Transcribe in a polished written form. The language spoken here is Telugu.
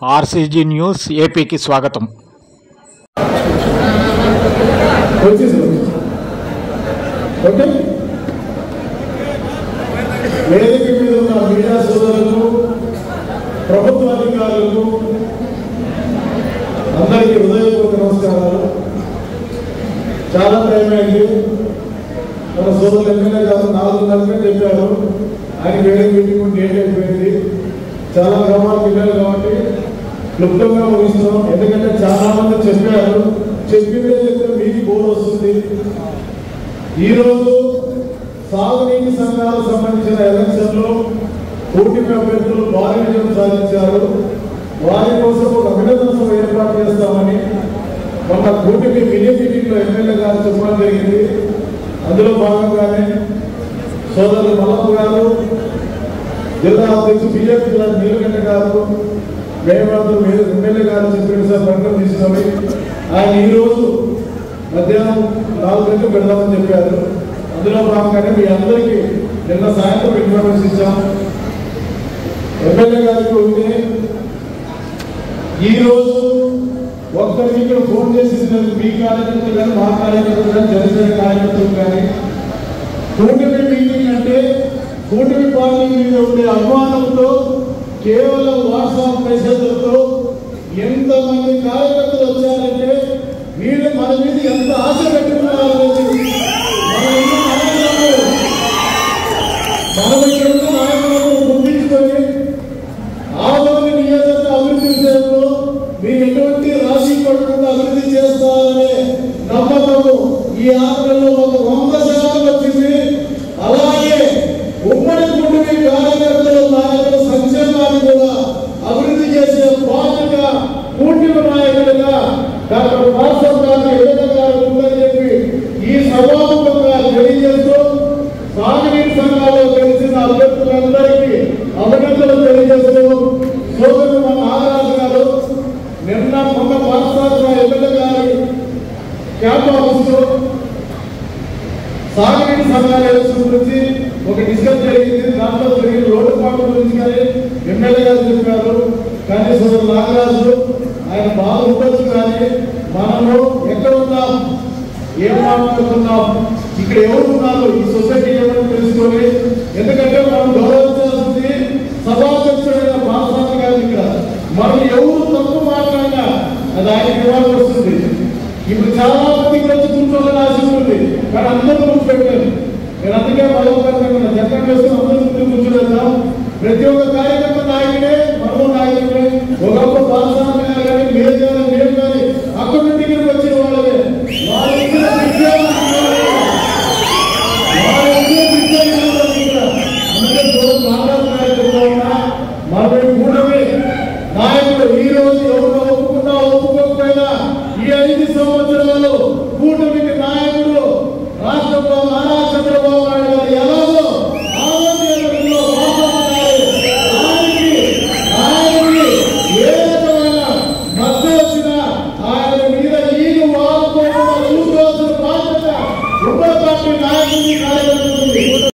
ఆర్సీజీ న్యూస్ ఏపీకి స్వాగతం. వేదిక మీద ఉన్న మీడియా సోదరులకు, ప్రభుత్వ అధికారులకు అందరికీ హృదయపూర్వక నమస్కారాలు. చాలా టైం అయింది. మన సోదరులు ఎమ్మెల్యే గారు 4:30 చెప్పారు. ఆయన వేరే మీటింగ్ డేట్ అయిపోయింది. చాలా గ్రామాలకు వెళ్ళారు కాబట్టి క్లుప్తంగా ముగిస్తున్నాం. ఎందుకంటే చాలా మంది చెప్పారు, చెప్పిందే చెప్తే మీకు బోర్ వస్తుంది. ఈరోజు సాగునీటి సంఘాలకు సంబంధించిన ఎలక్షన్లో కూటమి అభ్యర్థులు భారీ విజయం సాధించారు. వారి కోసం ఒక అభినందన సభ ఏర్పాటు చేస్తామని మొన్న కూటమి మినీ మీటింగ్లో ఎమ్మెల్యే గారు చెప్పడం జరిగింది. అందులో భాగంగానే సోదరులు మల్లప్ప గారు, జిల్లా అధ్యక్షుడు బీజేపీ జిల్లా నీలకంఠ గారు, మేమందరూ ఎమ్మెల్యే గారు చెప్పిన సార్ ప్రకటన తీసుకొని ఆయన ఈరోజు మధ్యాహ్నం 4 గంటలకు పెడదామని చెప్పారు. అందులో భాగంగానే మీ అందరికీ నిన్న సాయంత్రం ఇన్ఫర్మేషన్ ఇచ్చాం. ఎమ్మెల్యే గారికి ఉంటే ఈరోజు ఒక్కరికి ఇక్కడ ఫోన్ చేసి మీ కార్యకర్తలు కానీ, మా కార్యకర్తలు కానీ, జనసేన కార్యకర్తలు కానీ కూటమి మీటింగ్ అంటే కూటమి పార్టీ మీద ఉండే అభిమానంతో కేవలం వాట్సాప్ మెసేజ్లతో ఎంతమంది కార్యకర్తలు వచ్చారంటే వీళ్ళు మన మీద ఎంత ఆశ పెట్టుకున్నారు అనేది మనం ఇక్కడ ఉన్న నాయకులను గుర్తించుకొని ఆదోని నియోజక అభివృద్ధి విషయంలో మీరు ఎటువంటి రాశి పడకుండా అభివృద్ధి చేస్తారనే నమ్మకము ఈ ఆటలో ఒక 100% వచ్చింది. అలాగే ఉమ్మడి కూటమి కార్యకర్తలు, నాయకుల సంక్షేమాన్ని కూడా అభివృద్ధి చేసే బాధ్యత కూటమి నాయకులుగా డాక్టర్ వాట్సాప్ గారికి ఎదురుగా ఉందని చెప్పి ఈ సభాముఖంగా తెలియజేస్తూ సాగునీటి సంఘాల్లో గెలిచిన అభ్యర్థులందరికీ అభినందనలు తెలియజేస్తూ సోదరుడు మన నాగరాజు గారు మొన్న పాఠశాల ఎమ్మెల్యే గారి క్యాంప్ ఆఫీసులో సాగునీటి సంఘాల ఎలక్షన్ గురించి ఒక డిస్కస్ జరిగింది. దాంట్లో జరిగిన రోడ్డు పాటల గురించి కానీ ఎమ్మెల్యే గారు చెప్పారు. కానీ సోదరు నాగరాజు ఆయన బాగా ఉండొచ్చు, కానీ మనము ఎక్కడ ఉన్నాం, ఏం మాట్లాడుతున్నాం, ఇక్కడ ఎవరు ఉన్నారు, ఈ సొసైటీ ఎవరు తెలుసుకొని